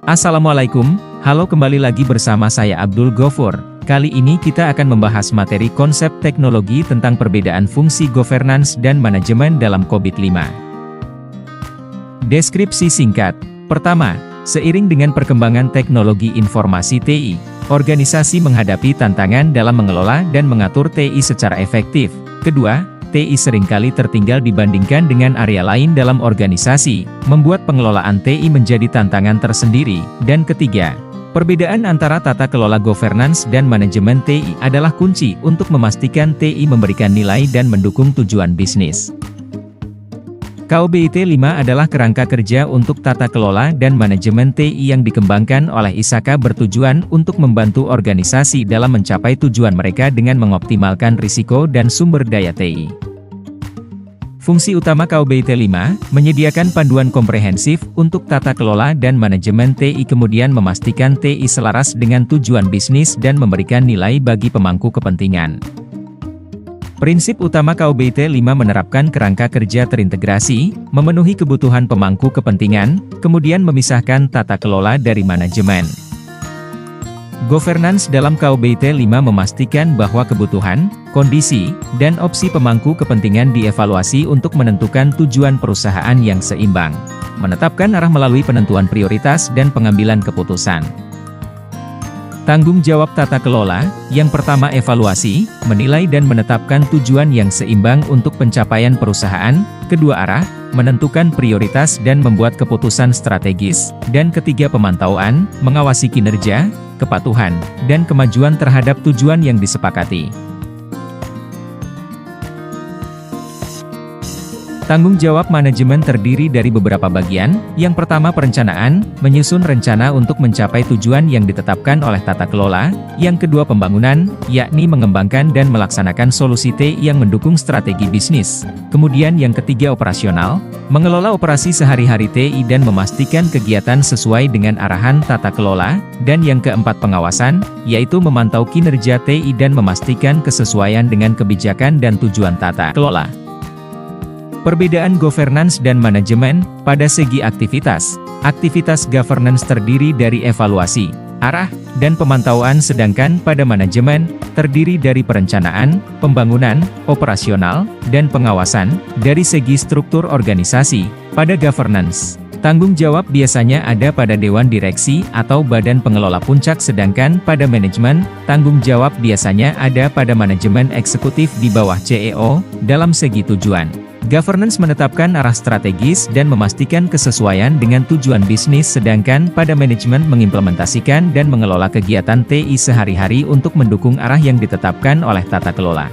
Assalamualaikum, halo kembali lagi bersama saya Abdul Gofur. Kali ini kita akan membahas materi konsep teknologi tentang perbedaan fungsi governance dan manajemen dalam COVID-5. Deskripsi singkat. Pertama, seiring dengan perkembangan teknologi informasi TI, organisasi menghadapi tantangan dalam mengelola dan mengatur TI secara efektif. Kedua, TI seringkali tertinggal dibandingkan dengan area lain dalam organisasi, membuat pengelolaan TI menjadi tantangan tersendiri. Dan ketiga, perbedaan antara tata kelola governance dan manajemen TI adalah kunci untuk memastikan TI memberikan nilai dan mendukung tujuan bisnis. KOBIT 5 adalah kerangka kerja untuk tata kelola dan manajemen TI yang dikembangkan oleh ISAKA bertujuan untuk membantu organisasi dalam mencapai tujuan mereka dengan mengoptimalkan risiko dan sumber daya TI. Fungsi utama KOBIT 5, menyediakan panduan komprehensif untuk tata kelola dan manajemen TI, kemudian memastikan TI selaras dengan tujuan bisnis dan memberikan nilai bagi pemangku kepentingan. Prinsip utama KOBIT 5 menerapkan kerangka kerja terintegrasi, memenuhi kebutuhan pemangku kepentingan, kemudian memisahkan tata kelola dari manajemen. Governance dalam KOBIT 5 memastikan bahwa kebutuhan, kondisi, dan opsi pemangku kepentingan dievaluasi untuk menentukan tujuan perusahaan yang seimbang, menetapkan arah melalui penentuan prioritas dan pengambilan keputusan. Tanggung jawab tata kelola, yang pertama evaluasi, menilai dan menetapkan tujuan yang seimbang untuk pencapaian perusahaan, kedua arah, menentukan prioritas dan membuat keputusan strategis, dan ketiga pemantauan, mengawasi kinerja, kepatuhan, dan kemajuan terhadap tujuan yang disepakati. Tanggung jawab manajemen terdiri dari beberapa bagian. Yang pertama perencanaan, menyusun rencana untuk mencapai tujuan yang ditetapkan oleh tata kelola. Yang kedua pembangunan, yakni mengembangkan dan melaksanakan solusi TI yang mendukung strategi bisnis. Kemudian yang ketiga operasional, mengelola operasi sehari-hari TI dan memastikan kegiatan sesuai dengan arahan tata kelola. Dan yang keempat pengawasan, yaitu memantau kinerja TI dan memastikan kesesuaian dengan kebijakan dan tujuan tata kelola. Perbedaan governance dan manajemen. Pada segi aktivitas, aktivitas governance terdiri dari evaluasi, arah, dan pemantauan, sedangkan pada manajemen, terdiri dari perencanaan, pembangunan, operasional, dan pengawasan. Dari segi struktur organisasi, pada governance, tanggung jawab biasanya ada pada Dewan Direksi atau Badan Pengelola Puncak, sedangkan pada manajemen, tanggung jawab biasanya ada pada manajemen eksekutif di bawah CEO. Dalam segi tujuan, governance menetapkan arah strategis dan memastikan kesesuaian dengan tujuan bisnis, sedangkan pada manajemen mengimplementasikan dan mengelola kegiatan TI sehari-hari untuk mendukung arah yang ditetapkan oleh tata kelola.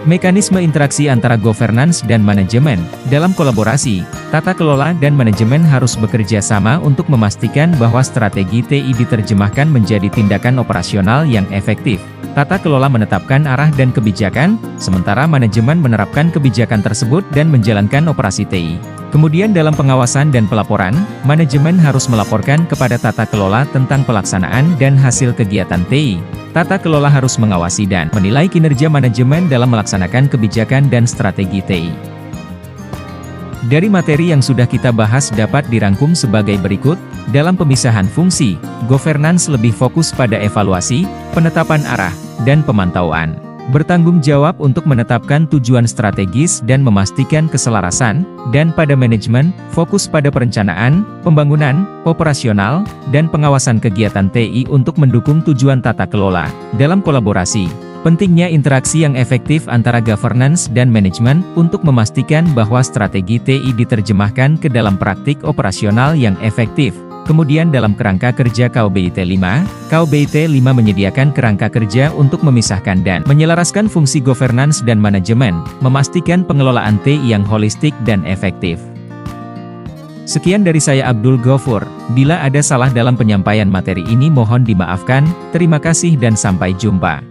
Mekanisme interaksi antara governance dan manajemen. Dalam kolaborasi, tata kelola dan manajemen harus bekerja sama untuk memastikan bahwa strategi TI diterjemahkan menjadi tindakan operasional yang efektif. Tata kelola menetapkan arah dan kebijakan, sementara manajemen menerapkan kebijakan tersebut dan menjalankan operasi TI. Kemudian dalam pengawasan dan pelaporan, manajemen harus melaporkan kepada tata kelola tentang pelaksanaan dan hasil kegiatan TI. Tata kelola harus mengawasi dan menilai kinerja manajemen dalam melaksanakan kebijakan dan strategi TI. Dari materi yang sudah kita bahas dapat dirangkum sebagai berikut. Dalam pemisahan fungsi, governance lebih fokus pada evaluasi, penetapan arah, dan pemantauan. Bertanggung jawab untuk menetapkan tujuan strategis dan memastikan keselarasan, dan pada manajemen, fokus pada perencanaan, pembangunan, operasional, dan pengawasan kegiatan TI untuk mendukung tujuan tata kelola. Dalam kolaborasi, pentingnya interaksi yang efektif antara governance dan manajemen untuk memastikan bahwa strategi TI diterjemahkan ke dalam praktik operasional yang efektif. Kemudian dalam kerangka kerja KOBIT 5, KOBIT 5 menyediakan kerangka kerja untuk memisahkan dan menyelaraskan fungsi governance dan manajemen, memastikan pengelolaan TI yang holistik dan efektif. Sekian dari saya Abdul Gofur. Bila ada salah dalam penyampaian materi ini mohon dimaafkan. Terima kasih dan sampai jumpa.